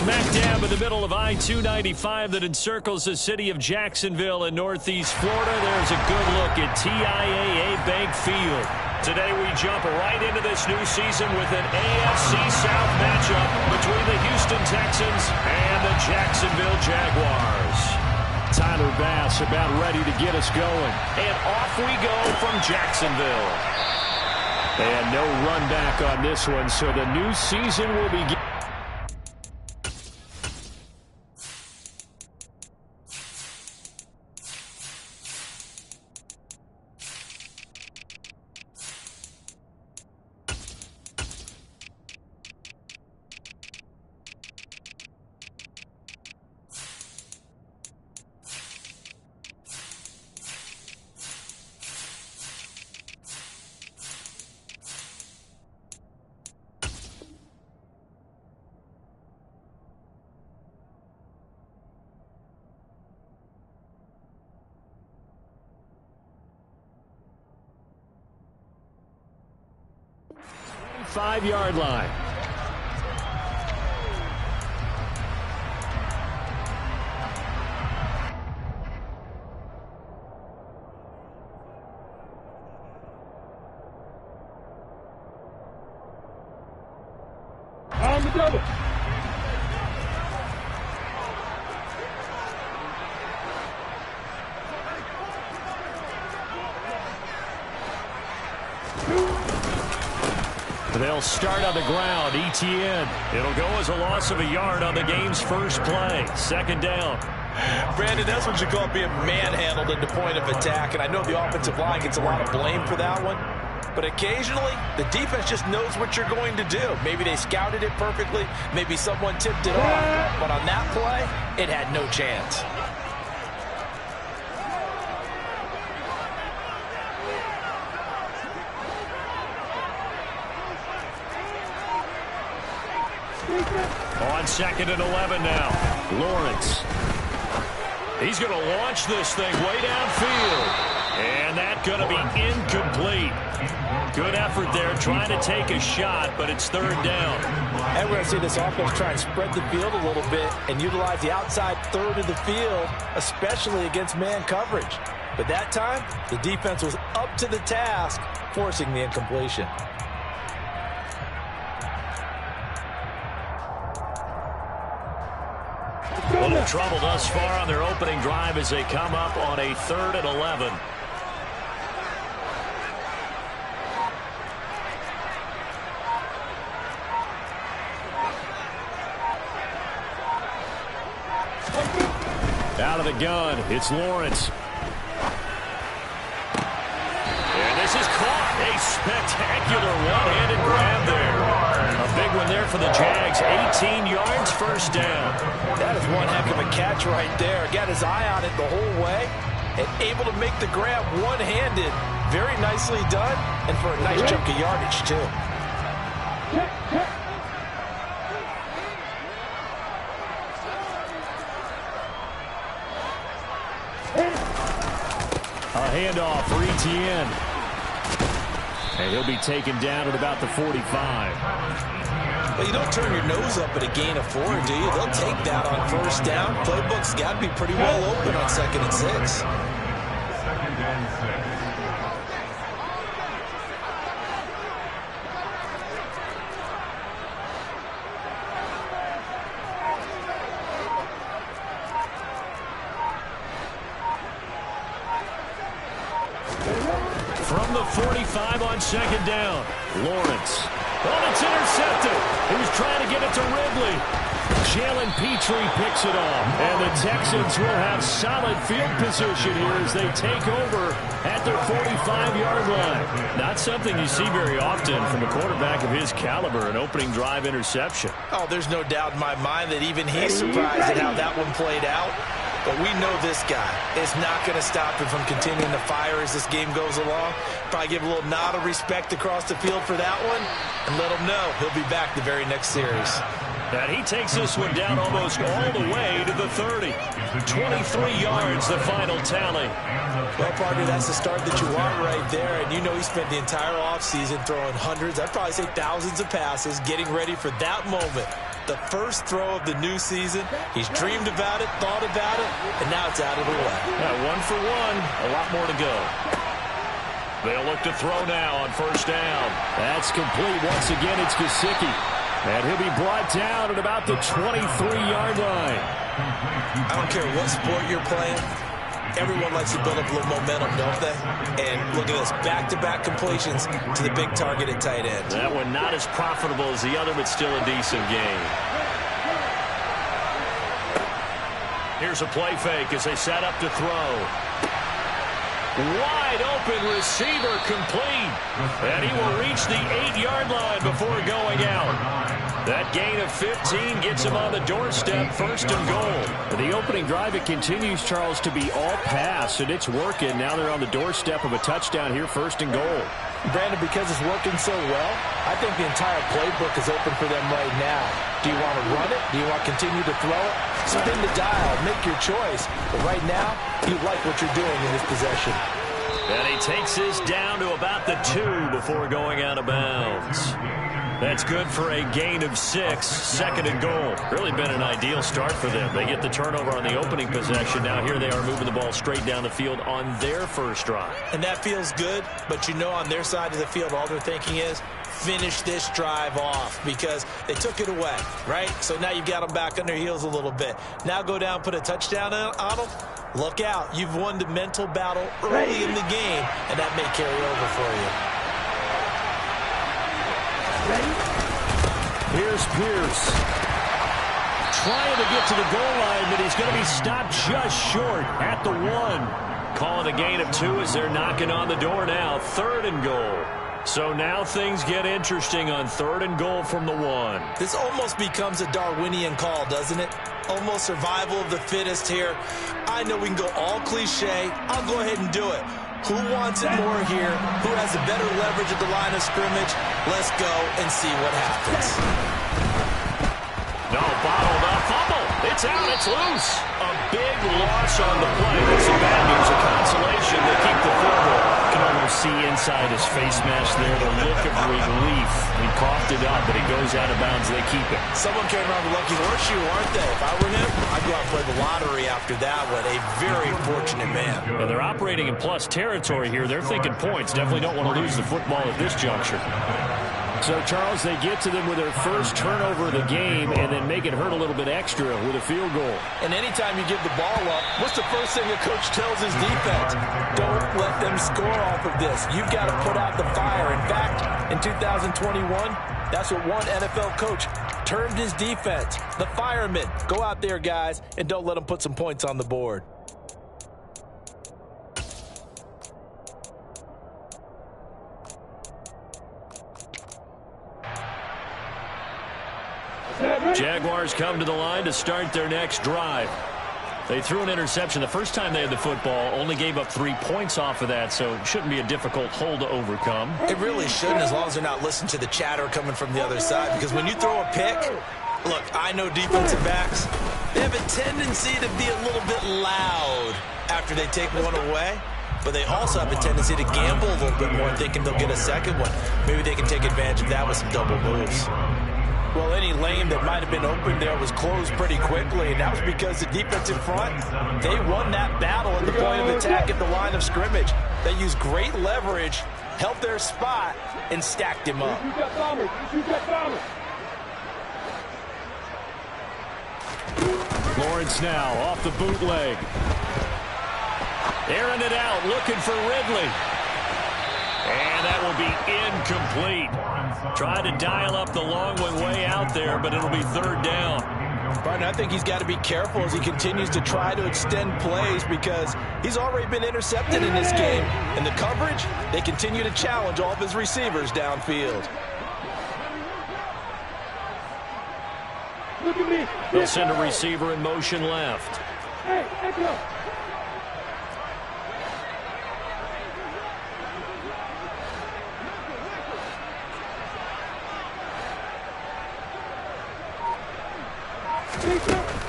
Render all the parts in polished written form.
Smack dab in the middle of I-295 that encircles the city of Jacksonville in northeast Florida. There's a good look at TIAA Bank Field. Today we jump right into this new season with an AFC South matchup between the Houston Texans and the Jacksonville Jaguars. Tyler Bass about ready to get us going. And off we go from Jacksonville. And no run back on this one, so the new season will begin. Five-yard line. On the double. They'll start on the ground. ETN. It'll go as a loss of a yard on the game's first play. Second down. Brandon, that's what you call being manhandled at the point of attack. And I know the offensive line gets a lot of blame for that one. But occasionally, the defense just knows what you're going to do. Maybe they scouted it perfectly. Maybe someone tipped it off. But on that play, it had no chance. On 2nd and 11 now. Lawrence. He's going to launch this thing way downfield. And that's going to be incomplete. Good effort there trying to take a shot, but it's third down. And we're going to see this offense try and spread the field a little bit and utilize the outside third of the field, especially against man coverage. But that time, the defense was up to the task, forcing the incompletion. A little trouble thus far on their opening drive as they come up on a 3rd and 11. Out of the gun, it's Lawrence. And this is caught. A spectacular one-handed grab there. A big one there for the Jags. 18 yards, first down. That is one heck of a catch right there. Got his eye on it the whole way and able to make the grab one-handed. Very nicely done, and for a nice chunk of yardage, too. A handoff for ETN. And he'll be taken down at about the 45. Well, you don't turn your nose up at a gain of 4, do you? They'll take that on first down. Playbook's got to be pretty well open on 2nd and 6. From the 45 on 2nd down. Lawrence. Oh, it's intercepted. He was trying to get it to Ridley. Jalen Petrie picks it off. And the Texans will have solid field position here as they take over at their 45-yard line. Not something you see very often from a quarterback of his caliber, an opening drive interception. Oh, there's no doubt in my mind that even he's surprised at how that one played out. But we know this guy is not going to stop him from continuing to fire as this game goes along. Probably give a little nod of respect across the field for that one and let him know he'll be back the very next series. And he takes this one down almost all the way to the 30. 23 yards, the final tally. Well, partner, that's the start that you want right there. And you know he spent the entire offseason throwing hundreds, I'd probably say thousands of passes, getting ready for that moment The first throw of the new season. He's dreamed about it, thought about it, and now it's out of the way. Yeah, 1 for 1. A lot more to go. They'll look to throw now on first down. That's complete. Once again, it's Gesicki. And he'll be brought down at about the 23-yard line. I don't care what sport you're playing. Everyone likes to build up a little momentum, don't they? And look at this, back-to-back completions to the big target at tight end. That one not as profitable as the other, but still a decent game. Here's a play fake as they set up to throw. Wide open receiver complete. And he will reach the 8-yard line before going out. That gain of 15 gets him on the doorstep, first and goal. The opening drive, it continues, Charles, to be all pass, and it's working. Now they're on the doorstep of a touchdown here, first and goal. Brandon, because it's working so well, I think the entire playbook is open for them right now. Do you want to run it? Do you want to continue to throw it? Spin the dial, make your choice. But right now, you like what you're doing in this possession. And he takes this down to about the 2 before going out of bounds. That's good for a gain of 6, second and goal. Really been an ideal start for them. They get the turnover on the opening possession. Now here they are moving the ball straight down the field on their first drive. And that feels good, but you know on their side of the field, all they're thinking is, finish this drive off because they took it away, right? So now you've got them back on their heels a little bit. Now go down, put a touchdown on them. Look out. You've won the mental battle early in the game, and that may carry over for you. Here's Pierce. Trying to get to the goal line, but he's going to be stopped just short at the 1. Calling a gain of 2 as they're knocking on the door now. Third and goal. So now things get interesting on third and goal from the 1. This almost becomes a Darwinian call, doesn't it? Almost survival of the fittest here. I know we can go all cliche. I'll go ahead and do it. Who wants it more here? Who has a better leverage at the line of scrimmage? Let's go and see what happens. No, bottled up. Fumble. It's out. It's loose. A big loss on the play. That's some bad news. A consolation. They keep the football. You can almost see inside his face mask there the look of relief. He coughed it up, but it goes out of bounds. They keep it. Someone came around with lucky horseshoe, aren't they? If I were him, I'd go out and play the lottery after that one. A very fortunate man. And they're operating in plus territory here. They're thinking points. Definitely don't want to lose the football at this juncture. So, Charles, they get to them with their first turnover of the game and then make it hurt a little bit extra with a field goal. And anytime you give the ball up, what's the first thing a coach tells his defense? Don't let them score off of this. You've got to put out the fire. In fact, in 2021, that's what one NFL coach termed his defense. The firemen. Go out there, guys, and don't let them put some points on the board. Jaguars come to the line to start their next drive. They threw an interception the first time they had the football, only gave up 3 points off of that, so it shouldn't be a difficult hole to overcome. It really shouldn't, as long as they're not listening to the chatter coming from the other side, because when you throw a pick, look, I know defensive backs, they have a tendency to be a little bit loud after they take one away. But they also have a tendency to gamble a little bit more, thinking they'll get a second one. Maybe they can take advantage of that with some double moves. Well, any lane that might have been open there was closed pretty quickly, and that was because the defensive front, they won that battle at the point of attack at the line of scrimmage. They used great leverage, held their spot, and stacked him up. Lawrence now off the bootleg. Airing it out, looking for Ridley. And that will be incomplete. Try to dial up the long one way out there, but it'll be third down. Brian, I think he's got to be careful as he continues to try to extend plays because he's already been intercepted in this game. And the coverage, they continue to challenge all of his receivers downfield. Look at me. They'll send a receiver in motion left. Hey, go.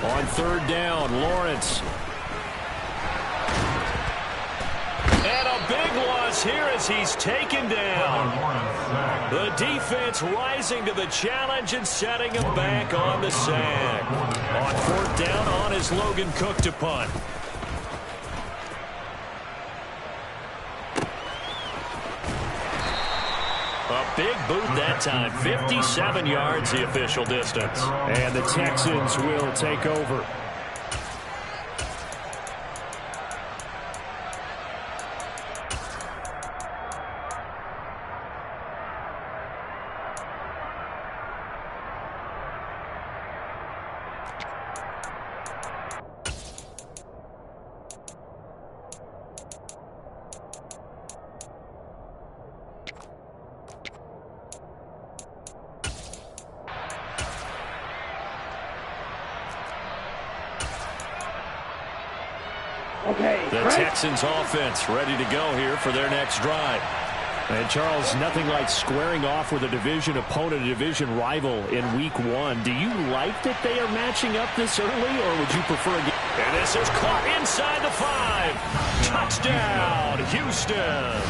On third down, Lawrence. And a big loss here as he's taken down. The defense rising to the challenge and setting him back on the sack. On fourth down, on is Logan Cook to punt. A big boot that time. 57 yards the official distance. And the Texans will take over. The Texans offense ready to go here for their next drive. And Charles, nothing like squaring off with a division opponent, a division rival in week one. Do you like that they are matching up this early, or would you prefer a game? And this is caught inside the 5. Touchdown, Houston.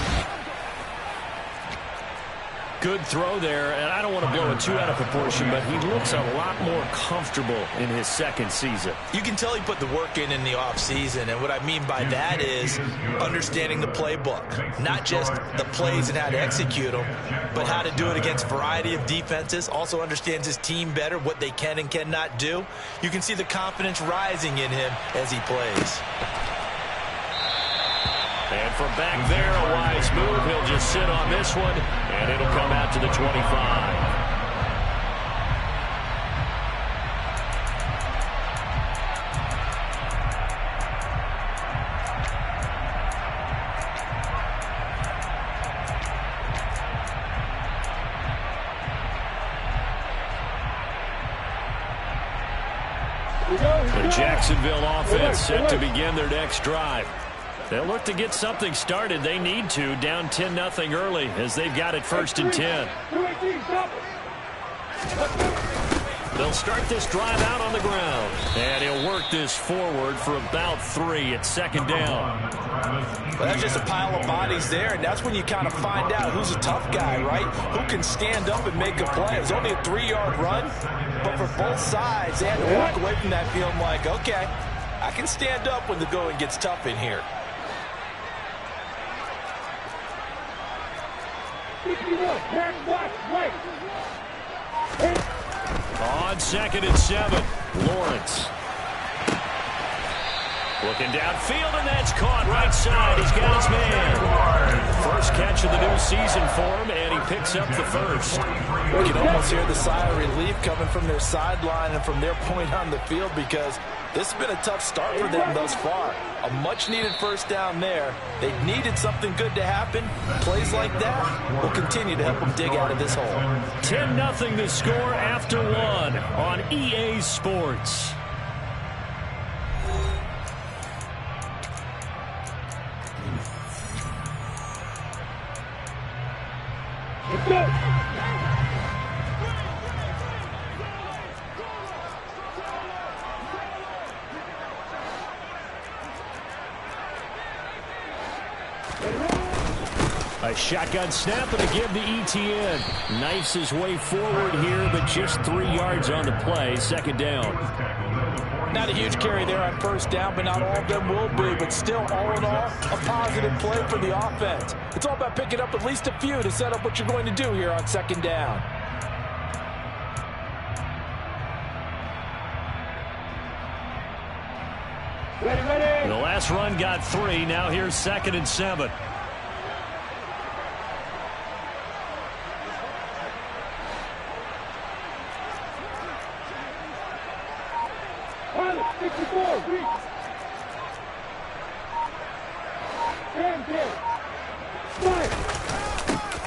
Good throw there, and I don't want to blow it too out of proportion, but he looks a lot more comfortable in his second season. You can tell he put the work in the offseason, and what I mean by that is understanding the playbook. Not just the plays and how to execute them, but how to do it against a variety of defenses. Also understands his team better, what they can and cannot do. You can see the confidence rising in him as he plays. And from back there, a wise move. He'll just sit on this one, and it'll come out to the 25. The Jacksonville offense set to begin their next drive. They'll look to get something started. They need to, down 10-0 early as they've got it 1st and 10. They'll start this drive out on the ground. And he'll work this forward for about 3 at 2nd down. Well, that's just a pile of bodies there, and that's when you kind of find out who's a tough guy, right? Who can stand up and make a play. It was only a 3-yard run, but for both sides, they had to walk away from that feeling like, okay, I can stand up when the going gets tough in here. On 2nd and 7, Lawrence. Looking downfield, and that's caught right side. He's got his man. First catch of the new season for him, and he picks up the first. You can almost hear the sigh of relief coming from their sideline and from their point on the field, because this has been a tough start for them thus far. A much-needed first down there. They needed something good to happen. Plays like that will continue to help them dig out of this hole. 10-0 the score after 1 on EA Sports. Let's go. A shotgun snap and again to ETN. Knifes his way forward here, but just 3 yards on the play. 2nd down. Not a huge carry there on first down, but not all of them will be. But still, all in all, a positive play for the offense. It's all about picking up at least a few to set up what you're going to do here on 2nd down. Ready. The last run got 3. Now here's 2nd and 7.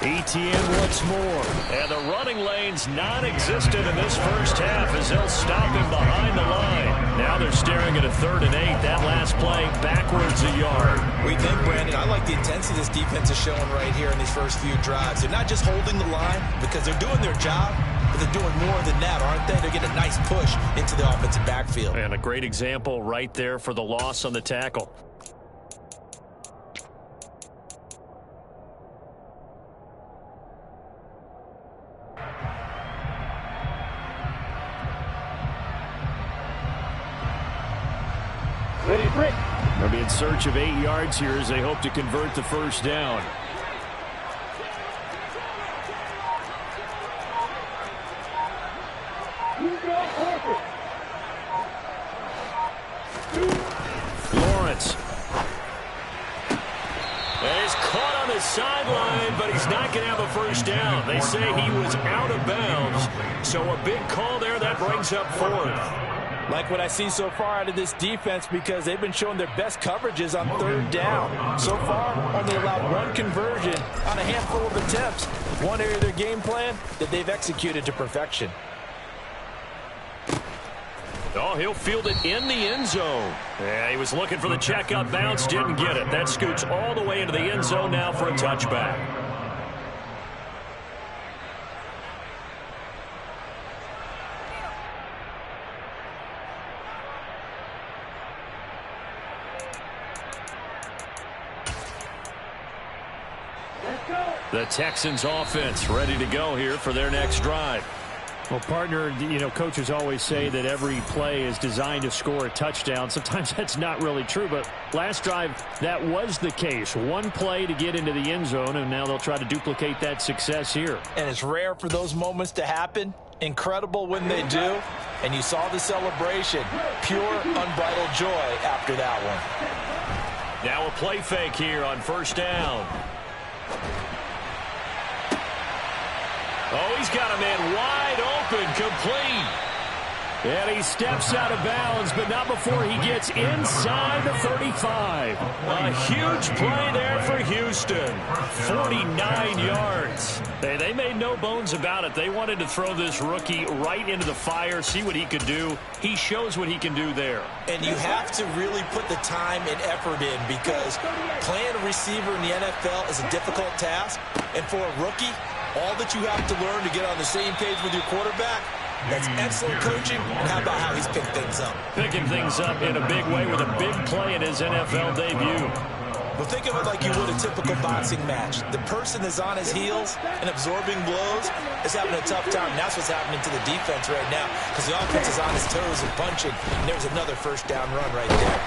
ETN once more. And the running lane's non-existent in this first half as they'll stop him behind the line. Now they're staring at a 3rd and 8. That last play backwards a yard. We think, Brandon, I like the intensity this defense is showing right here in these first few drives. They're not just holding the line because they're doing their job, but they're doing more than that, aren't they? They're getting a nice push into the offensive backfield. And a great example right there for the loss on the tackle. They'll be in search of 8 yards here as they hope to convert the first down. Lawrence. And he's caught on the sideline, but he's not going to have a first down. They say he was out of bounds. So a big call there that brings up 4th. Like what I see so far out of this defense, because they've been showing their best coverages on 3rd down. So far, only allowed 1 conversion on a handful of attempts. One area of their game plan that they've executed to perfection. Oh, he'll field it in the end zone. Yeah, he was looking for the checkout bounce, didn't get it. That scoots all the way into the end zone now for a touchback. The Texans offense ready to go here for their next drive. Well, partner, you know, coaches always say that every play is designed to score a touchdown. Sometimes that's not really true, but last drive, that was the case. 1 play to get into the end zone, and now they'll try to duplicate that success here. And it's rare for those moments to happen. Incredible when they do. And you saw the celebration. Pure, unbridled joy after that one. Now a play fake here on 1st down. Oh, he's got a man wide open, complete. And he steps out of bounds, but not before he gets inside the 35. A huge play there for Houston. 49 yards. They made no bones about it. They wanted to throw this rookie right into the fire, see what he could do. He shows what he can do there. And you have to really put the time and effort in, because playing a receiver in the NFL is a difficult task. And for a rookie, all that you have to learn to get on the same page with your quarterback, that's excellent coaching. And how about how he's picked things up? Picking things up in a big way with a big play in his NFL debut. Well, think of it like you would a typical boxing match. The person is on his heels and absorbing blows is having a tough time. And that's what's happening to the defense right now, because the offense is on his toes and punching. And there's another 1st down run right there.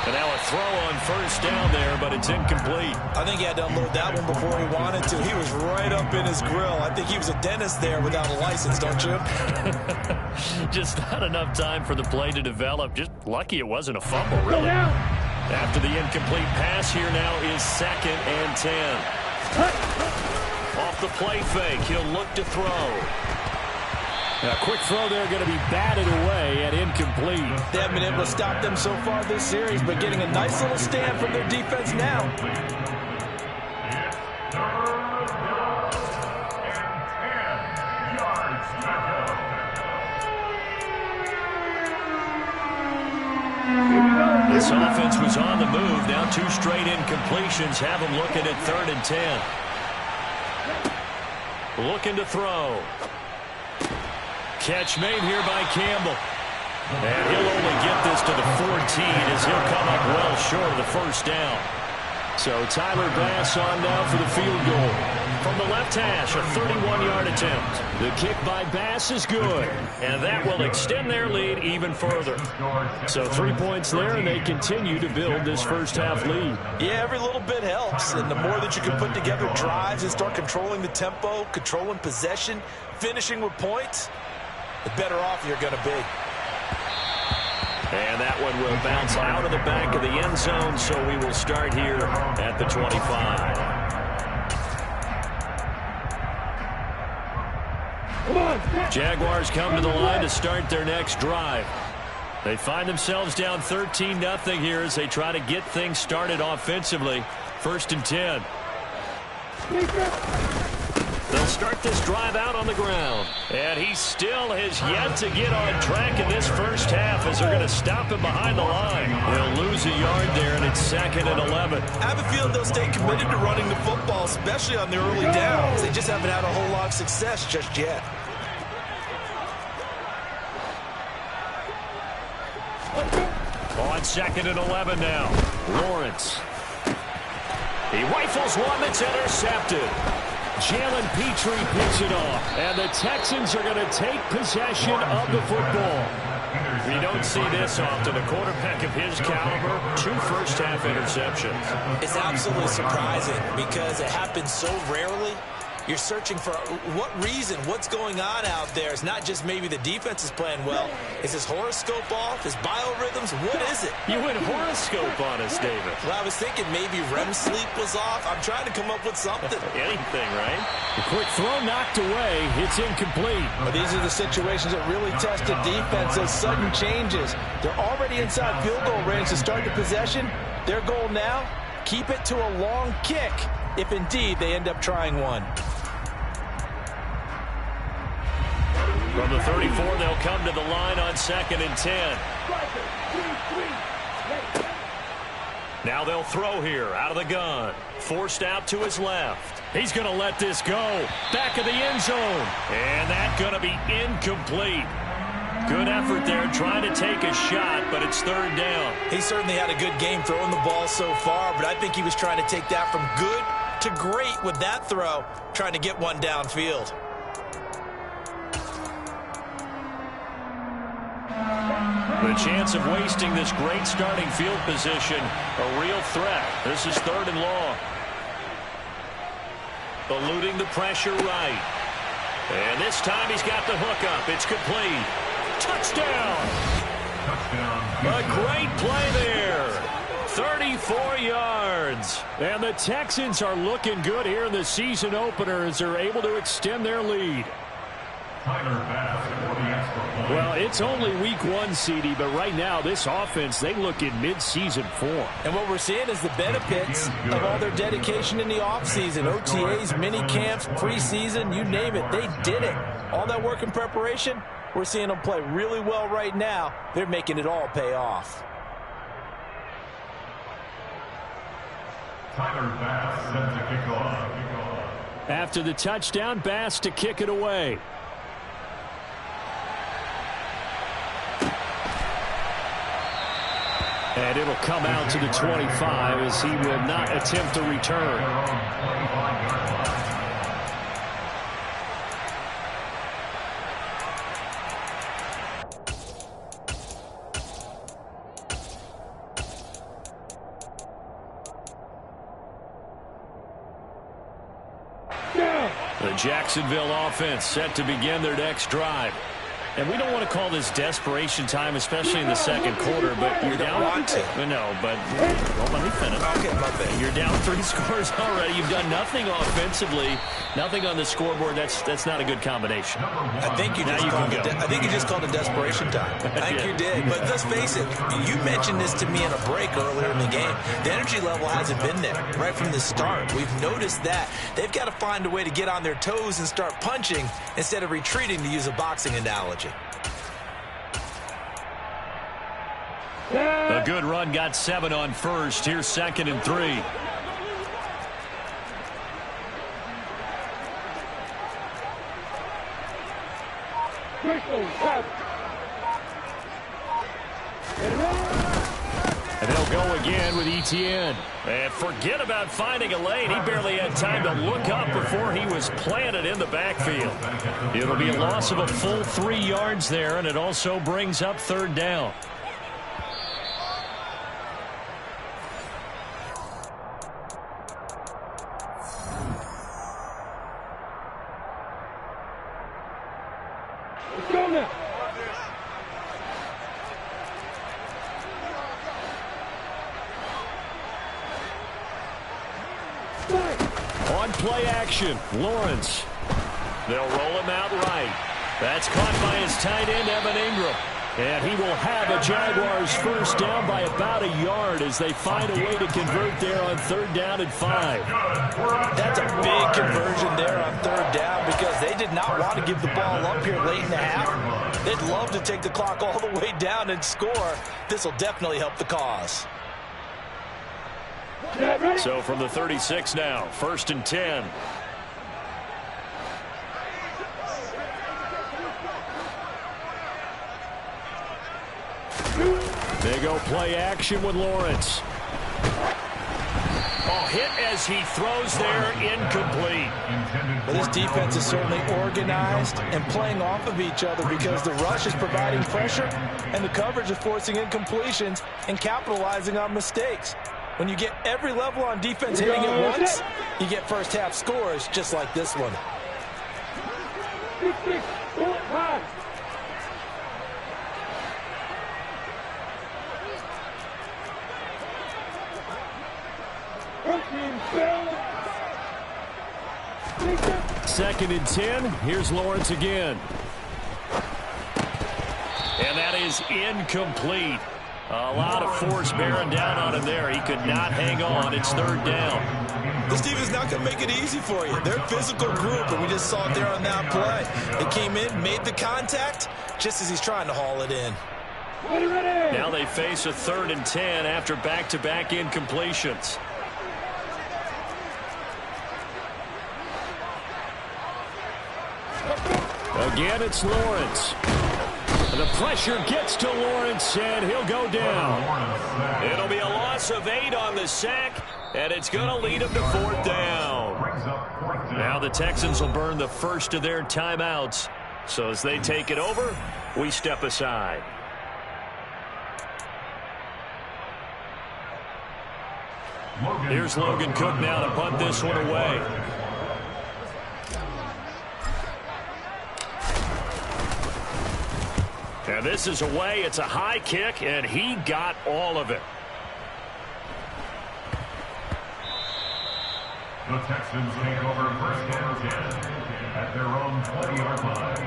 And now a throw on 1st down there, but it's incomplete. I think he had to unload that one before he wanted to. He was right up in his grill. I think he was a dentist there without a license, don't you? Just not enough time for the play to develop. Just lucky it wasn't a fumble, really. After the incomplete pass, here now is 2nd and 10. Off the play fake, he'll look to throw. A quick throw there, going to be batted away and incomplete. They haven't been able to stop them so far this series, but getting a nice little stand from their defense now. This offense was on the move. Now 2 straight incompletions have them looking at 3rd and 10. Looking to throw. Catch made here by Campbell. And he'll only get this to the 14 as he'll come up well short of the 1st down. So Tyler Bass on now for the field goal. From the left hash, a 31-yard attempt. The kick by Bass is good, and that will extend their lead even further. So 3 points there, and they continue to build this first-half lead. Yeah, every little bit helps, and the more that you can put together drives and start controlling the tempo, controlling possession, finishing with points, the better off you're going to be. And that one will bounce out of the back of the end zone, so we will start here at the 25. Jaguars come to the line to start their next drive. They find themselves down 13-0 here as they try to get things started offensively. 1st and 10. They'll start this drive out on the ground. And he still has yet to get on track in this first half as they're going to stop him behind the line. They'll lose a yard there, and it's 2nd and 11. I have a feeling they'll stay committed to running the football, especially on the early downs. They just haven't had a whole lot of success just yet. On 2nd and 11 now. Lawrence. He rifles one that's intercepted. Jalen Petrie picks it off, and the Texans are going to take possession of the football. You don't see this often. A quarterback of his caliber, 2 first-half interceptions. It's absolutely surprising because it happens so rarely. You're searching for what reason, what's going on out there. It's not just maybe the defense is playing well. Is his horoscope off? His biorhythms? What is it? You went horoscope on us, David. Well, I was thinking maybe REM sleep was off. I'm trying to come up with something. Anything, right? The quick throw knocked away. It's incomplete. Well, these are the situations that really test a defense, those sudden changes. They're already inside field goal range to start the possession. Their goal now, keep it to a long kick, if indeed they end up trying one. From the 34, they'll come to the line on 2nd and 10. Now they'll throw here out of the gun. Forced out to his left. He's going to let this go. Back of the end zone. And that's going to be incomplete. Good effort there trying to take a shot, but it's 3rd down. He certainly had a good game throwing the ball so far, but I think he was trying to take that from good to great with that throw, trying to get one downfield. The chance of wasting this great starting field position, a real threat. This is 3rd and long. Eluding the pressure right. And this time he's got the hook up. It's complete. Touchdown. A great play there. 34 yards. And the Texans are looking good here in the season opener as they're able to extend their lead. Well, it's only week 1, CD, but right now this offense, they look in mid-season form. And what we're seeing is the benefits of all their dedication in the offseason. OTAs, mini camps, preseason, you name it, they did it. All that work in preparation, we're seeing them play really well right now. They're making it all pay off. After the touchdown, Bass to kick it away. And it'll come out to the 25 as he will not attempt to return. The Jacksonville offense set to begin their next drive. And we don't want to call this desperation time, especially in the 2nd quarter, but you're down. Want to. No, but well, let me finish. Okay, my bad. You're down 3 scores already. You've done nothing offensively, nothing on the scoreboard. That's not a good combination. I think you just called it desperation time. I think you did. But let's face it, you mentioned this to me in a break earlier in the game. The energy level hasn't been there right from the start. We've noticed that. They've got to find a way to get on their toes and start punching instead of retreating, to use a boxing analogy. A good run, got 7 on first. Here's 2nd and 3. And they'll go again with ETN. And forget about finding a lane. He barely had time to look up before he was planted in the backfield. It'll be a loss of a full 3 yards there, and it also brings up 3rd down. Let's go now. On play action, Lawrence. They'll roll him out right. That's caught by his tight end, Evan Ingram. And he will have a Jaguars first down by about a yard as they find a way to convert there on 3rd down and 5. That's a big conversion there on 3rd down because they did not want to give the ball up here late in the half. They'd love to take the clock all the way down and score. This will definitely help the cause. So from the 36 now, 1st and 10. They go play action with Lawrence. Oh, hit as he throws there, incomplete. Well, this defense is certainly organized and playing off of each other because the rush is providing pressure and the coverage is forcing incompletions and capitalizing on mistakes. When you get every level on defense hitting at once, you get first half scores just like this one. 6-6, pull it high. Second and 10. Here's Lawrence again. And that is incomplete. A lot of force bearing down on him there. He could not hang on. It's third down. This team is not going to make it easy for you. They're a physical group, and we just saw it there on that play. They came in, made the contact, just as he's trying to haul it in. Ready. Now they face a 3rd and 10 after back-to-back incompletions. Again, it's Lawrence. The pressure gets to Lawrence, and he'll go down. It'll be a loss of 8 on the sack, and it's going to lead him to 4th down. Now the Texans will burn the first of their timeouts. So as they take it over, we step aside. Here's Logan Cook now to punt this one away. And this is away. It's a high kick, and he got all of it. The Texans take over first and 10 at their own 20-yard line.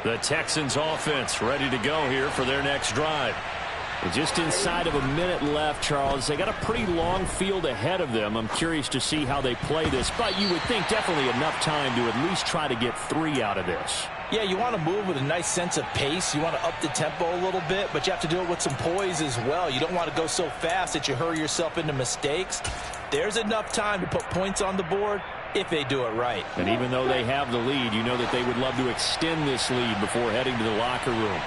The Texans offense ready to go here for their next drive. Just inside of a minute left, Charles. They got a pretty long field ahead of them. I'm curious to see how they play this, but you would think definitely enough time to at least try to get 3 out of this. Yeah, you want to move with a nice sense of pace. You want to up the tempo a little bit, but you have to do it with some poise as well. You don't want to go so fast that you hurry yourself into mistakes. There's enough time to put points on the board if they do it right. And even though they have the lead, you know that they would love to extend this lead before heading to the locker room.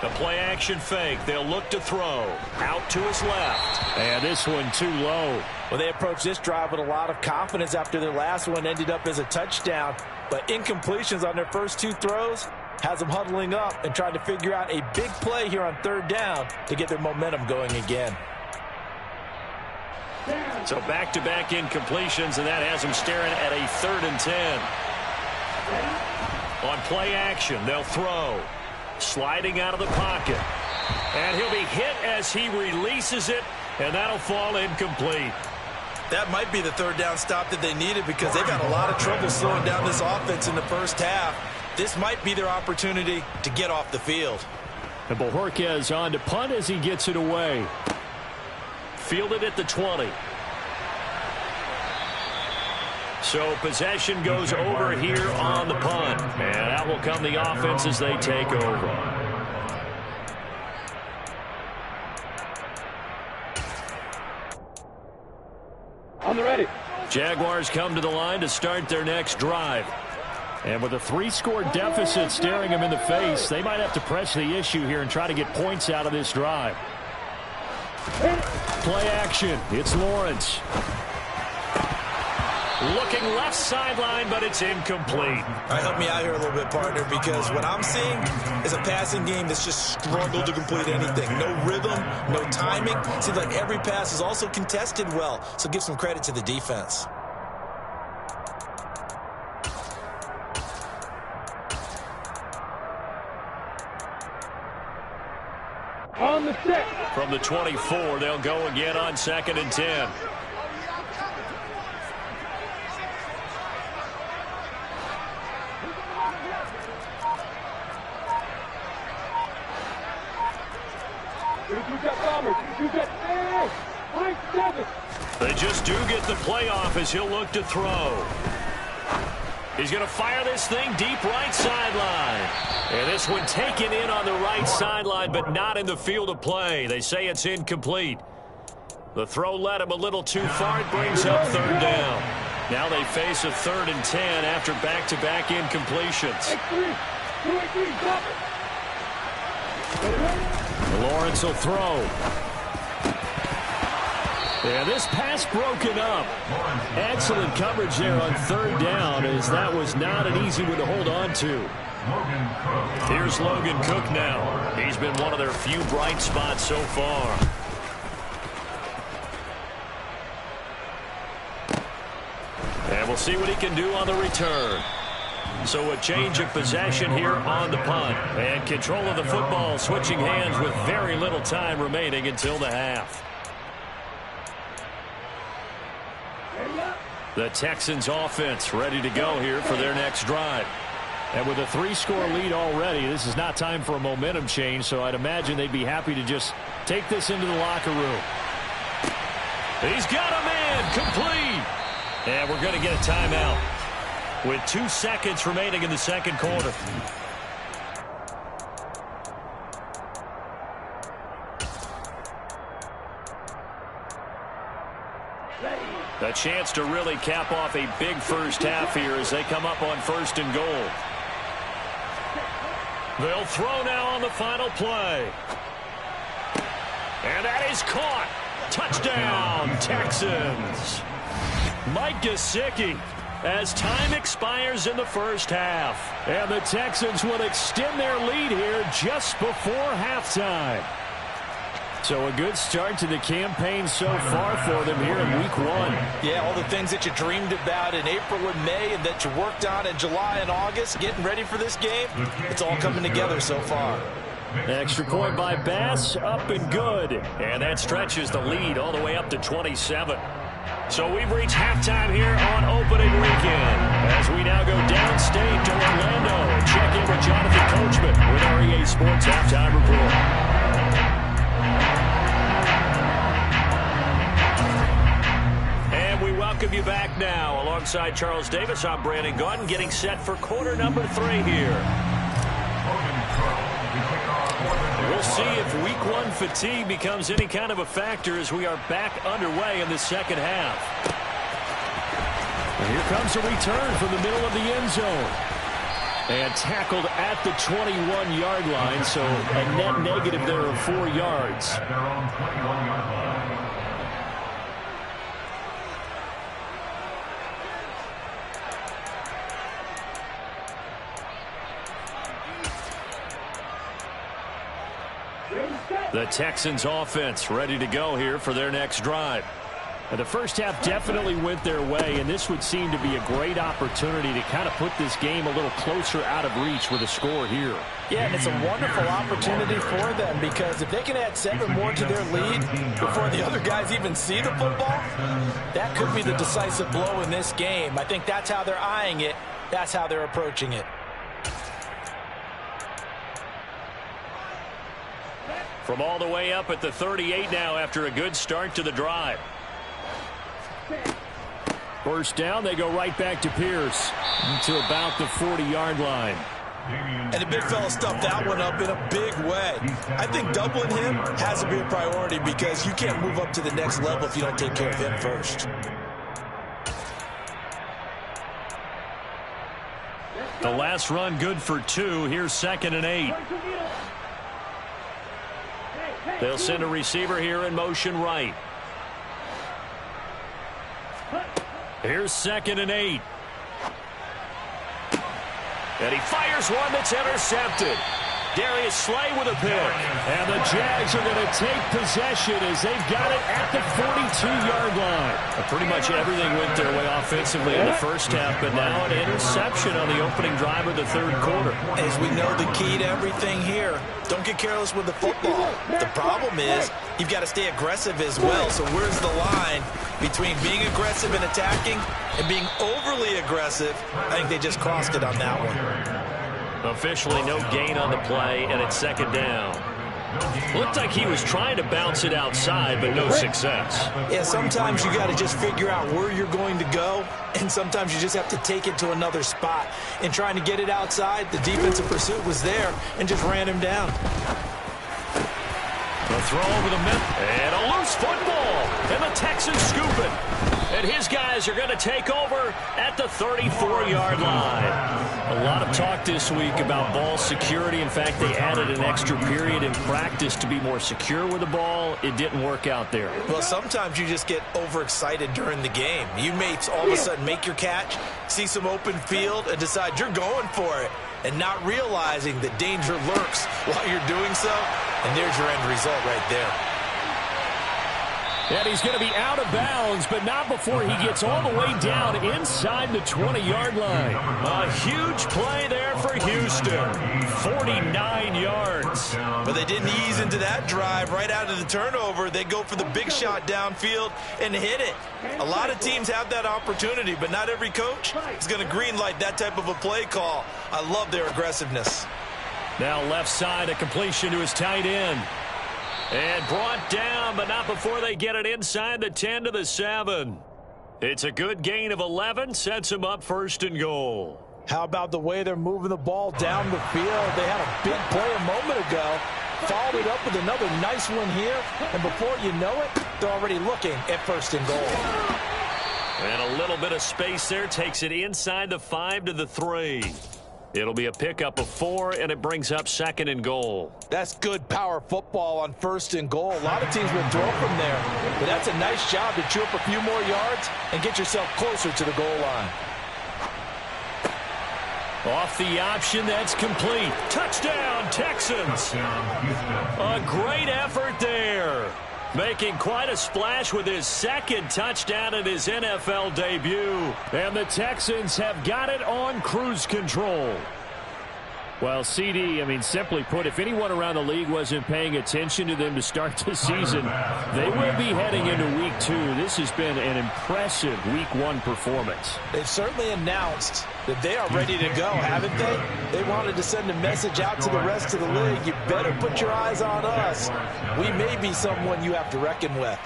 The play-action fake. They'll look to throw. Out to his left. And this one too low. Well, they approached this drive with a lot of confidence after their last one ended up as a touchdown. But incompletions on their first 2 throws has them huddling up and trying to figure out a big play here on 3rd down to get their momentum going again. So back-to-back incompletions, and that has them staring at a 3rd and 10. On play action, they'll throw. Sliding out of the pocket. And he'll be hit as he releases it, and that'll fall incomplete. That might be the 3rd down stop that they needed because they've got a lot of trouble slowing down this offense in the first half. This might be their opportunity to get off the field. And Bojorquez on to punt as he gets it away. Fielded at the 20. So possession goes over here on the punt. And out will come the offense as they take over. On the ready. Jaguars come to the line to start their next drive. And with a 3-score deficit staring them in the face, they might have to press the issue here and try to get points out of this drive. Play action. It's Lawrence. Looking left sideline, but it's incomplete. All right, help me out here a little bit, partner, because what I'm seeing is a passing game that's just struggled to complete anything. No rhythm, no timing. Seems like every pass is also contested well, so give some credit to the defense. On the set. From the 24, they'll go again on 2nd and 10. They just do get the playoff as he'll look to throw. He's going to fire this thing deep right sideline. And this one taken in on the right sideline, but not in the field of play. They say it's incomplete. The throw led him a little too far. It brings up 3rd down. Now they face a 3rd and 10 after back-to-back incompletions. Lawrence will throw. Yeah, this pass broken up. Excellent coverage there on 3rd down, as that was not an easy one to hold on to. Here's Logan Cook now. He's been one of their few bright spots so far. And we'll see what he can do on the return. So a change of possession here on the punt. And control of the football switching hands with very little time remaining until the half. The Texans offense ready to go here for their next drive. And with a 3-score lead already, this is not time for a momentum change, so I'd imagine they'd be happy to just take this into the locker room. He's got a man complete. And we're going to get a timeout with 2 seconds remaining in the second quarter. A chance to really cap off a big first half here as they come up on 1st and goal. They'll throw now on the final play. And that is caught. Touchdown, Texans. Mike Gesicki as time expires in the first half. And the Texans will extend their lead here just before halftime. So a good start to the campaign so far for them here in week 1. Yeah, all the things that you dreamed about in April and May and that you worked on in July and August, getting ready for this game, it's all coming together so far. Extra point by Bass, up and good. And that stretches the lead all the way up to 27. So we've reached halftime here on opening weekend as we now go downstate to Orlando and check in with Jonathan Coachman with our EA Sports Halftime Report. Welcome you back now. Alongside Charles Davis, I'm Brandon Gaudin, getting set for quarter number 3 here. We'll see if week 1 fatigue becomes any kind of a factor as we are back underway in the second half. And here comes a return from the middle of the end zone. And tackled at the 21-yard line, so a net negative there of 4 yards. At their own 21-yard line. The Texans offense ready to go here for their next drive. The first half definitely went their way, and this would seem to be a great opportunity to kind of put this game a little closer out of reach with a score here. Yeah, and it's a wonderful opportunity for them because if they can add 7 more to their lead before the other guys even see the football, that could be the decisive blow in this game. I think that's how they're eyeing it. That's how they're approaching it. From all the way up at the 38 now after a good start to the drive. First down, they go right back to Pierce to about the 40-yard line. And the big fella stuffed that one up in a big way. I think doubling him has to be a priority because you can't move up to the next level if you don't take care of him first. The last run good for 2. Here's 2nd and 8. They'll send a receiver here in motion right. Here's 2nd and 8. And he fires one that's intercepted. Darius Slay with a pick. And the Jags are going to take possession as they've got it at the 42-yard line. Pretty much everything went their way offensively in the first half, but now an interception on the opening drive of the third quarter. As we know, the key to everything here, don't get careless with the football. The problem is you've got to stay aggressive as well. So where's the line between being aggressive and attacking and being overly aggressive? I think they just crossed it on that one. Officially no gain on the play, and it's 2nd down. Looked like he was trying to bounce it outside, but no success. Yeah, sometimes you got to just figure out where you're going to go, and sometimes you just have to take it to another spot. In trying to get it outside, the defensive pursuit was there and just ran him down. A throw over the middle, and a loose football, and the Texans scoop it. And his guys are going to take over at the 34-yard line. A lot of talk this week about ball security. In fact, they added an extra period in practice to be more secure with the ball. It didn't work out there. Well, sometimes you just get overexcited during the game. You may all of a sudden make your catch, see some open field, and decide you're going for it, and not realizing that danger lurks while you're doing so. And there's your end result right there. And he's going to be out of bounds, but not before he gets all the way down inside the 20-yard line. A huge play there for Houston. 49 yards. But they didn't ease into that drive right out of the turnover. They go for the big shot downfield and hit it. A lot of teams have that opportunity, but not every coach is going to greenlight that type of a play call. I love their aggressiveness. Now left side, a completion to his tight end. And brought down, but not before they get it inside the 10 to the 7. It's a good gain of 11, sets him up 1st and goal. How about the way they're moving the ball down the field? They had a big play a moment ago, followed it up with another nice one here, and before you know it, they're already looking at 1st and goal. And a little bit of space there takes it inside the 5 to the 3. It'll be a pickup of 4, and it brings up 2nd and goal. That's good power football on 1st and goal. A lot of teams will throw from there, but that's a nice job to chew up a few more yards and get yourself closer to the goal line. Off the option, that's complete. Touchdown, Texans. A great effort there. Making quite a splash with his 2nd touchdown in his NFL debut. And the Texans have got it on cruise control. Well, CD, I mean, simply put, if anyone around the league wasn't paying attention to them to start the season, they will be heading into Week 2. This has been an impressive Week 1 performance. They've certainly announced that they are ready to go, haven't they? They wanted to send a message out to the rest of the league. You better put your eyes on us. We may be someone you have to reckon with.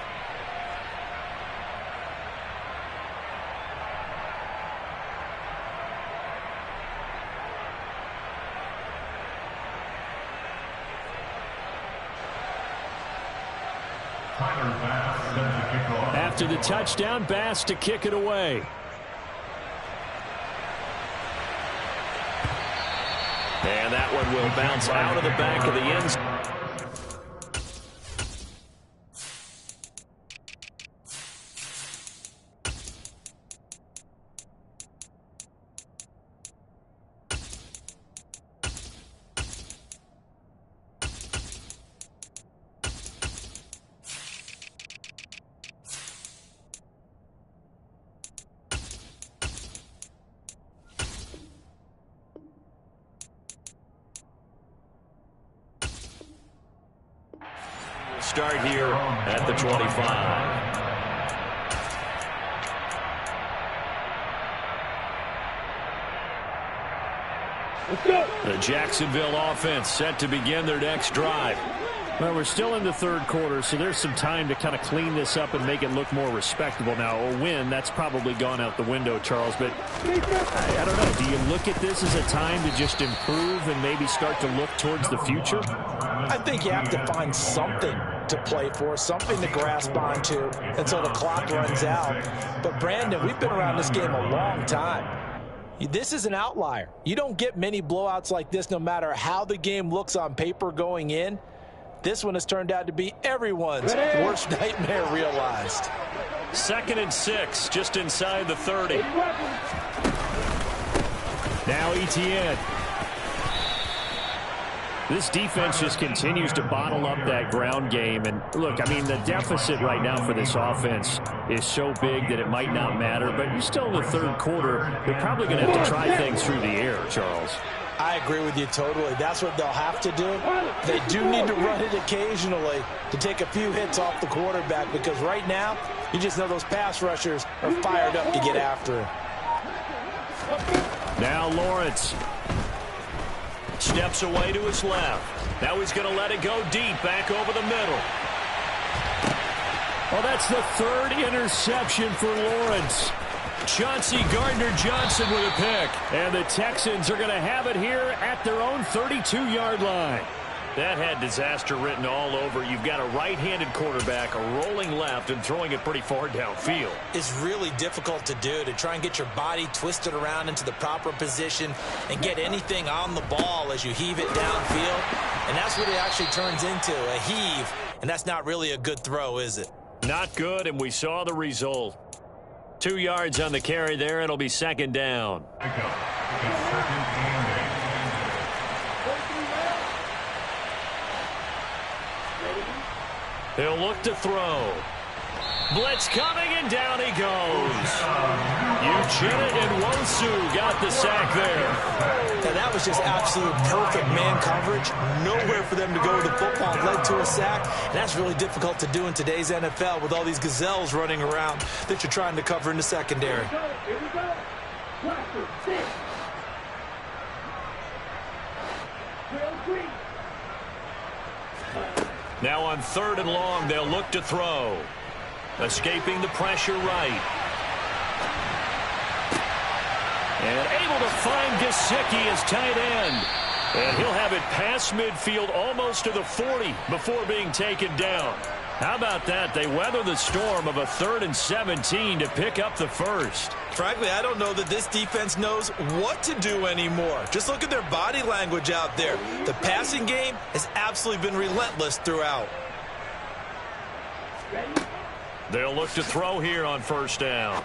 After the touchdown, Bass to kick it away. And that one will bounce out of the back of the end zone. Start here at the 25. Let's go. The Jacksonville offense set to begin their next drive. Well, we're still in the 3rd quarter, so there's some time to kind of clean this up and make it look more respectable. Now, a win, that's probably gone out the window, Charles, but I don't know. Do you look at this as a time to just improve and maybe start to look towards the future? I think you have to find something to play for, something to grasp onto until the clock runs out. But, Brandon, we've been around this game a long time. This is an outlier. You don't get many blowouts like this no matter how the game looks on paper going in. This one has turned out to be everyone's worst nightmare realized. 2nd and 6, just inside the 30. Now Etienne. This defense just continues to bottle up that ground game. And look, I mean, the deficit right now for this offense is so big that it might not matter. But you're still in the 3rd quarter. They're probably going to have to try things through the air, Charles. I agree with you totally. That's what they'll have to do. They do need to run it occasionally to take a few hits off the quarterback, because right now, you just know those pass rushers are fired up to get after him. Now Lawrence. Steps away to his left. Now he's going to let it go deep, back over the middle. Well, that's the 3rd interception for Lawrence. Chauncey Gardner-Johnson with a pick. And the Texans are going to have it here at their own 32-yard line. That had disaster written all over. You've got a right-handed quarterback, a rolling left, and throwing it pretty far downfield. It's really difficult to do, to try and get your body twisted around into the proper position and get anything on the ball as you heave it downfield. And that's what it actually turns into, a heave. And that's not really a good throw, is it? Not good, and we saw the result. 2 yards on the carry there. It'll be second down. He'll look to throw. Blitz coming, and down he goes. Uchenna and Nwosu got the sack there. Now that was just absolute perfect man coverage. Nowhere for them to go with the football. Led to a sack. And that's really difficult to do in today's NFL with all these gazelles running around that you're trying to cover in the secondary. Here we go. Blaster, 6. Trail 3. Now on 3rd and long, they'll look to throw. Escaping the pressure right. And able to find Gesicki as tight end. And he'll have it past midfield almost to the 40 before being taken down. How about that? They weather the storm of a 3rd and 17 to pick up the first. Frankly, I don't know that this defense knows what to do anymore. Just look at their body language out there. The passing game has absolutely been relentless throughout. They'll look to throw here on 1st down.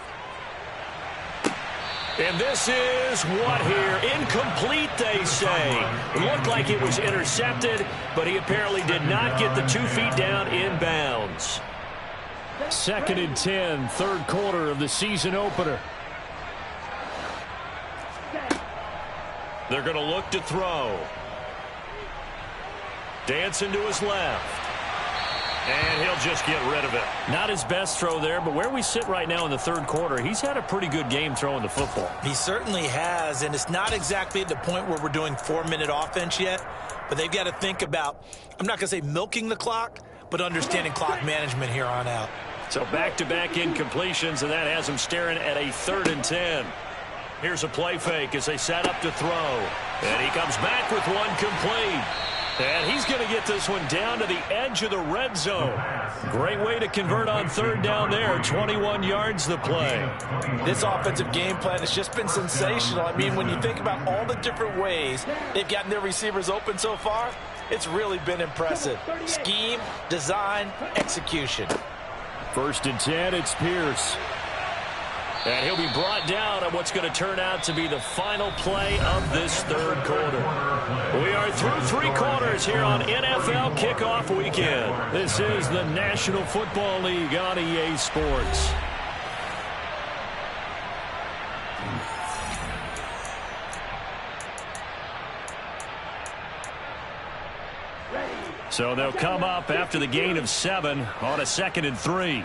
And this is what here? Incomplete, they say. It looked like it was intercepted, but he apparently did not get the 2 feet down in bounds. 2nd and 10, 3rd quarter of the season opener. They're going to look to throw. Dancing to his left. And he'll just get rid of it. Not his best throw there, but where we sit right now in the 3rd quarter, he's had a pretty good game throwing the football. He certainly has, and it's not exactly at the point where we're doing 4-minute offense yet, but they've got to think about, I'm not going to say milking the clock, but understanding clock management here on out. So back-to-back incompletions, and that has him staring at a 3rd and 10. Here's a play fake as they set up to throw. And he comes back with one complete. And he's going to get this one down to the edge of the red zone. Great way to convert on 3rd down there. 21 yards the play. This offensive game plan has just been sensational. I mean, when you think about all the different ways they've gotten their receivers open so far, it's really been impressive. Scheme, design, execution. 1st and 10, it's Pierce. And he'll be brought down on what's going to turn out to be the final play of this 3rd quarter. We are through 3 quarters here on NFL Kickoff Weekend. This is the National Football League on EA Sports. So they'll come up after the gain of 7 on a 2nd and 3.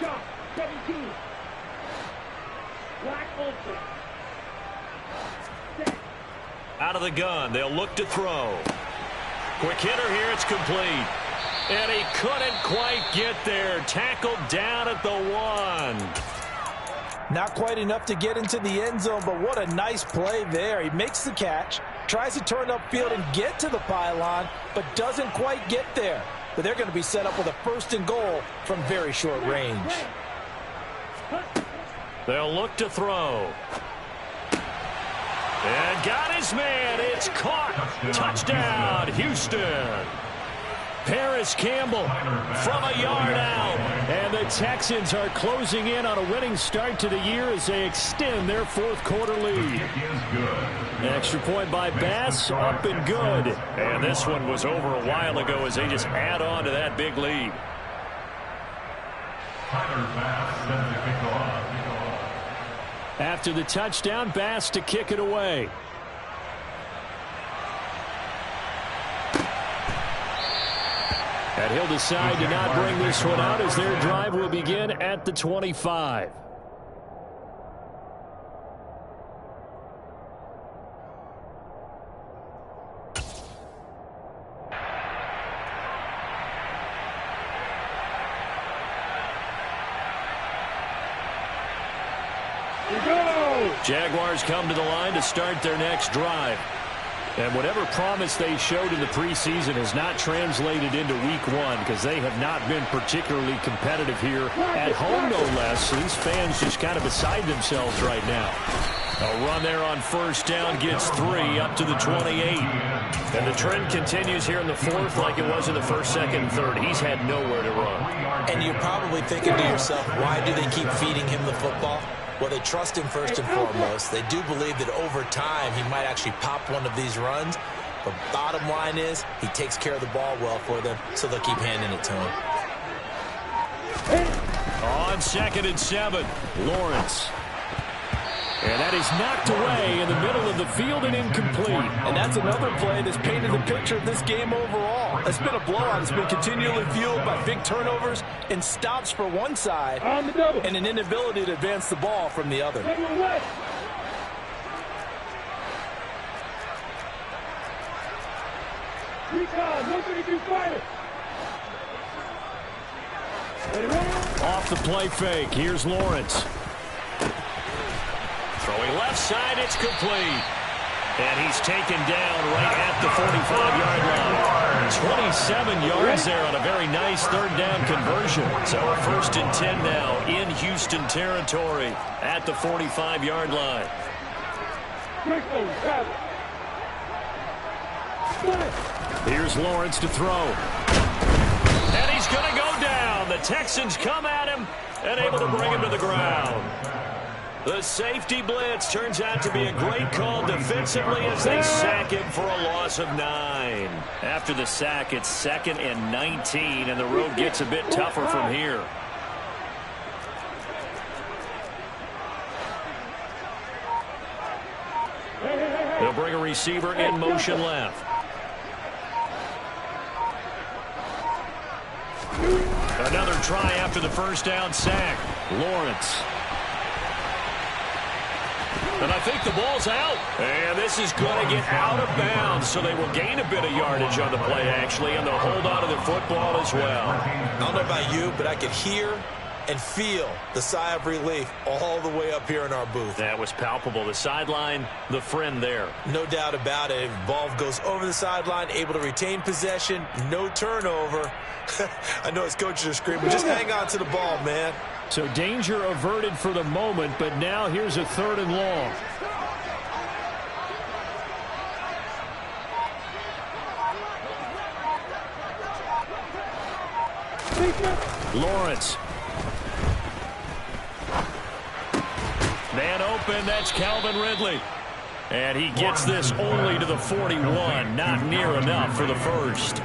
Jump, 17. Black Ultra. Set. Out of the gun, they'll look to throw. Quick hitter here, it's complete. And he couldn't quite get there. Tackled down at the 1. Not quite enough to get into the end zone, but what a nice play there. He makes the catch, tries to turn upfield and get to the pylon, but doesn't quite get there. But they're going to be set up with a 1st and goal from very short range. They'll look to throw. And got his man. It's caught. Touchdown, Houston. Paris Campbell from a yard out. And the Texans are closing in on a winning start to the year as they extend their 4th quarter lead. Extra point by Bass, up and good. And this one was over a while ago as they just add on to that big lead. After the touchdown, Bass to kick it away. And he'll decide to not bring this one out as their drive will begin at the 25. Jaguars come to the line to start their next drive. And whatever promise they showed in the preseason has not translated into week one because they have not been particularly competitive here at home, no less. So these fans just kind of beside themselves right now. A run there on first down gets 3 up to the 28. And the trend continues here in the fourth like it was in the first, second, and third. He's had nowhere to run. And you're probably thinking to yourself, why do they keep feeding him the football? Well, they trust him first and foremost. They do believe that over time he might actually pop one of these runs. But bottom line is he takes care of the ball well for them, so they'll keep handing it to him. On 2nd and 7, Lawrence. And that is knocked away in the middle of the field and incomplete. And that's another play that's painted the picture of this game overall. It's been a blowout. It's been continually fueled by big turnovers and stops for one side and an inability to advance the ball from the other. Off the play fake, here's Lawrence. Throwing left side, it's complete. And he's taken down right at the 45-yard line. 27 yards there on a very nice third down conversion. So 1st and 10 now in Houston territory at the 45-yard line. Here's Lawrence to throw. And he's going to go down. The Texans come at him and able to bring him to the ground. The safety blitz turns out to be a great call defensively as they sack him for a loss of 9. After the sack, it's 2nd and 19, and the road gets a bit tougher from here. They'll bring a receiver in motion left. Another try after the first down sack. Lawrence. And I think the ball's out. And this is going to get out of bounds, so they will gain a bit of yardage on the play, actually, and they'll hold on to the football as well. I don't know about you, but I could hear and feel the sigh of relief all the way up here in our booth. That was palpable. The sideline, the friend there. No doubt about it. If the ball goes over the sideline, able to retain possession, no turnover. I know his coaches are screaming, just hang on to the ball, man. So danger averted for the moment, but now here's a 3rd and long. Lawrence. Man open, that's Calvin Ridley. And he gets this only to the 41, not near enough for the first.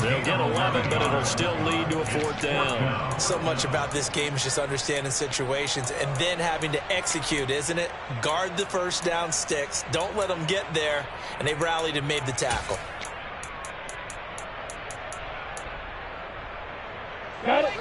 They'll get 11, but it'll still lead to a 4th down. So much about this game is just understanding situations and then having to execute, isn't it? Guard the first down sticks. Don't let them get there. And they rallied and made the tackle. Got it.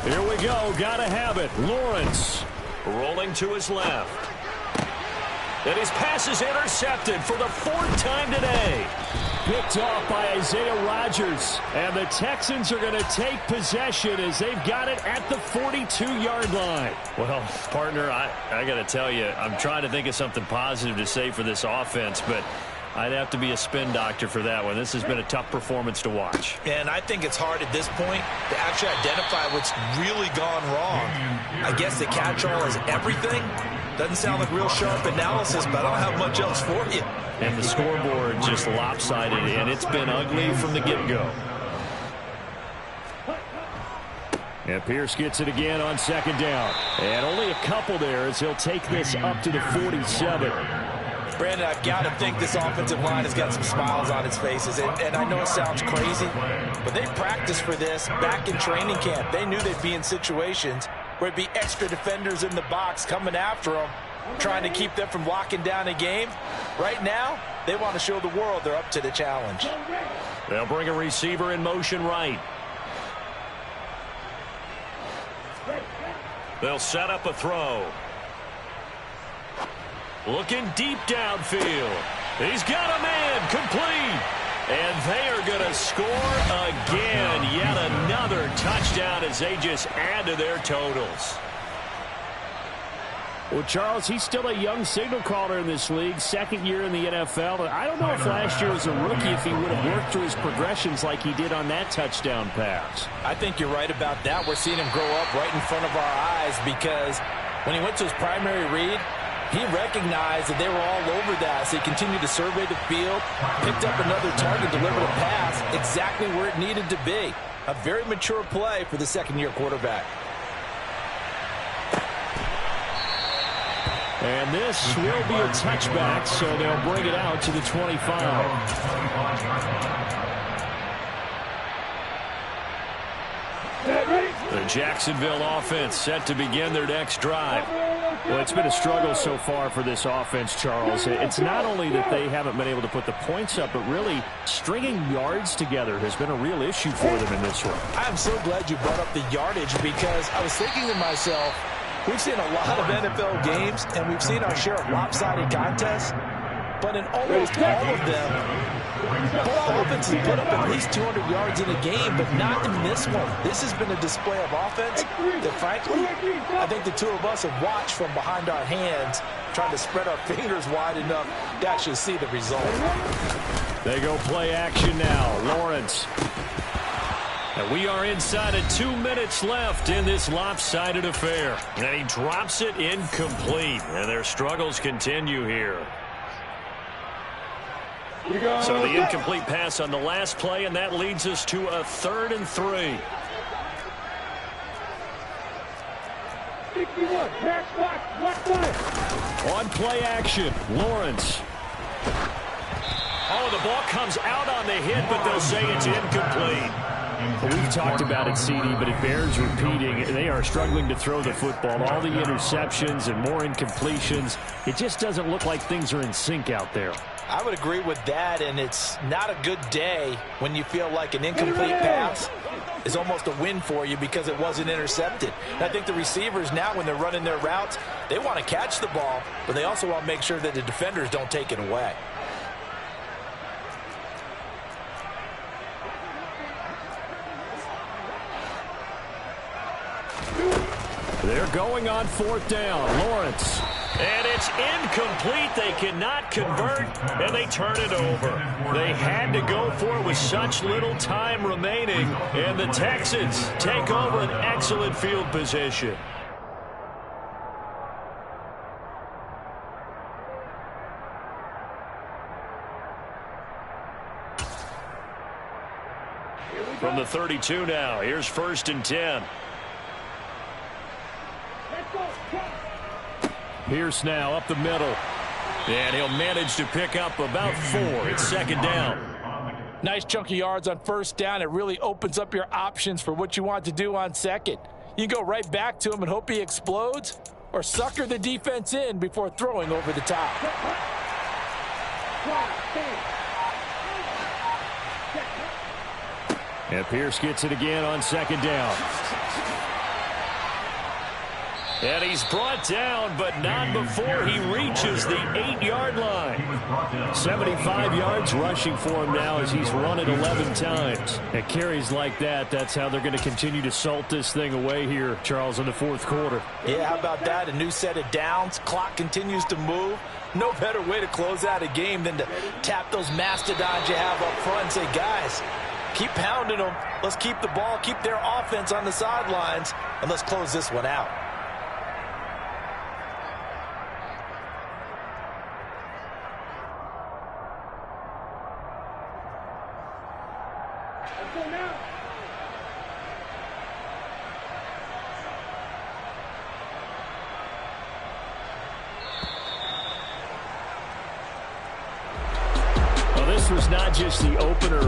Here we go. Gotta have it. Lawrence rolling to his left. And his pass is intercepted for the 4th time today. Picked off by Isaiah Rodgers. And the Texans are going to take possession as they've got it at the 42-yard line. Well, partner, I got to tell you, I'm trying to think of something positive to say for this offense, but I'd have to be a spin doctor for that one. This has been a tough performance to watch. And I think it's hard at this point to actually identify what's really gone wrong. I guess the catch-all is everything. Doesn't sound like real sharp analysis, but I don't have much else for you. And the scoreboard just lopsided, and it's been ugly from the get-go. And Pierce gets it again on 2nd down. And only a couple there as he'll take this up to the 47. Brandon, I've got to think this offensive line has got some smiles on its faces. And I know it sounds crazy, but they practiced for this back in training camp. They knew they'd be in situations where it'd be extra defenders in the box coming after them, trying to keep them from locking down a game. Right now, they want to show the world they're up to the challenge. They'll bring a receiver in motion right. They'll set up a throw. Looking deep downfield. He's got a man, complete. And they are going to score again. Yet another touchdown as they just add to their totals. Well, Charles, he's still a young signal caller in this league, second year in the NFL. I don't know if last year as a rookie if he would have worked through his progressions like he did on that touchdown pass. I think you're right about that. We're seeing him grow up right in front of our eyes because when he went to his primary read, he recognized that they were all over that. So he continued to survey the field, picked up another target, delivered a pass exactly where it needed to be. A very mature play for the second-year quarterback. And this will be a touchback, so they'll bring it out to the 25. The Jacksonville offense set to begin their next drive. Well, it's been a struggle so far for this offense, Charles. It's not only that they haven't been able to put the points up, but really stringing yards together has been a real issue for them in this one. I'm so glad you brought up the yardage because I was thinking to myself, we've seen a lot of NFL games, and we've seen our share of lopsided contests, but in almost all of them, both offenses put up at least 200 yards in a game, but not in this one. This has been a display of offense that, frankly, I think the two of us have watched from behind our hands, trying to spread our fingers wide enough to actually see the result. They go play action now. Lawrence. And we are inside of 2 minutes left in this lopsided affair. And he drops it incomplete. And their struggles continue here. So the incomplete pass on the last play, and that leads us to a 3rd and 3. 61, match box, left side. On play action, Lawrence. Oh, the ball comes out on the hit, but they'll say it's incomplete. Well, we've talked about it, CD, but it bears repeating. They are struggling to throw the football. All the interceptions and more incompletions. It just doesn't look like things are in sync out there. I would agree with that, and it's not a good day when you feel like an incomplete pass is almost a win for you because it wasn't intercepted. And I think the receivers now, when they're running their routes, they want to catch the ball, but they also want to make sure that the defenders don't take it away. They're going on 4th down. Lawrence. And it's incomplete. They cannot convert, and they turn it over. They had to go for it with such little time remaining, and the Texans take over an excellent field position. From the 32 now, here's 1st and 10. Pierce now up the middle. And he'll manage to pick up about 4. It's 2nd down. Nice chunk of yards on 1st down. It really opens up your options for what you want to do on 2nd. You go right back to him and hope he explodes, or sucker the defense in before throwing over the top. And Pierce gets it again on 2nd down. And he's brought down, but not before he reaches the 8-yard line. 75 yards rushing for him now as he's run it 11 times. At carries like that, that's how they're going to continue to salt this thing away here, Charles, in the 4th quarter. Yeah, how about that? A new set of downs. Clock continues to move. No better way to close out a game than to tap those mastodons you have up front and say, guys, keep pounding them. Let's keep the ball, keep their offense on the sidelines, and let's close this one out. Well, this was not just the opener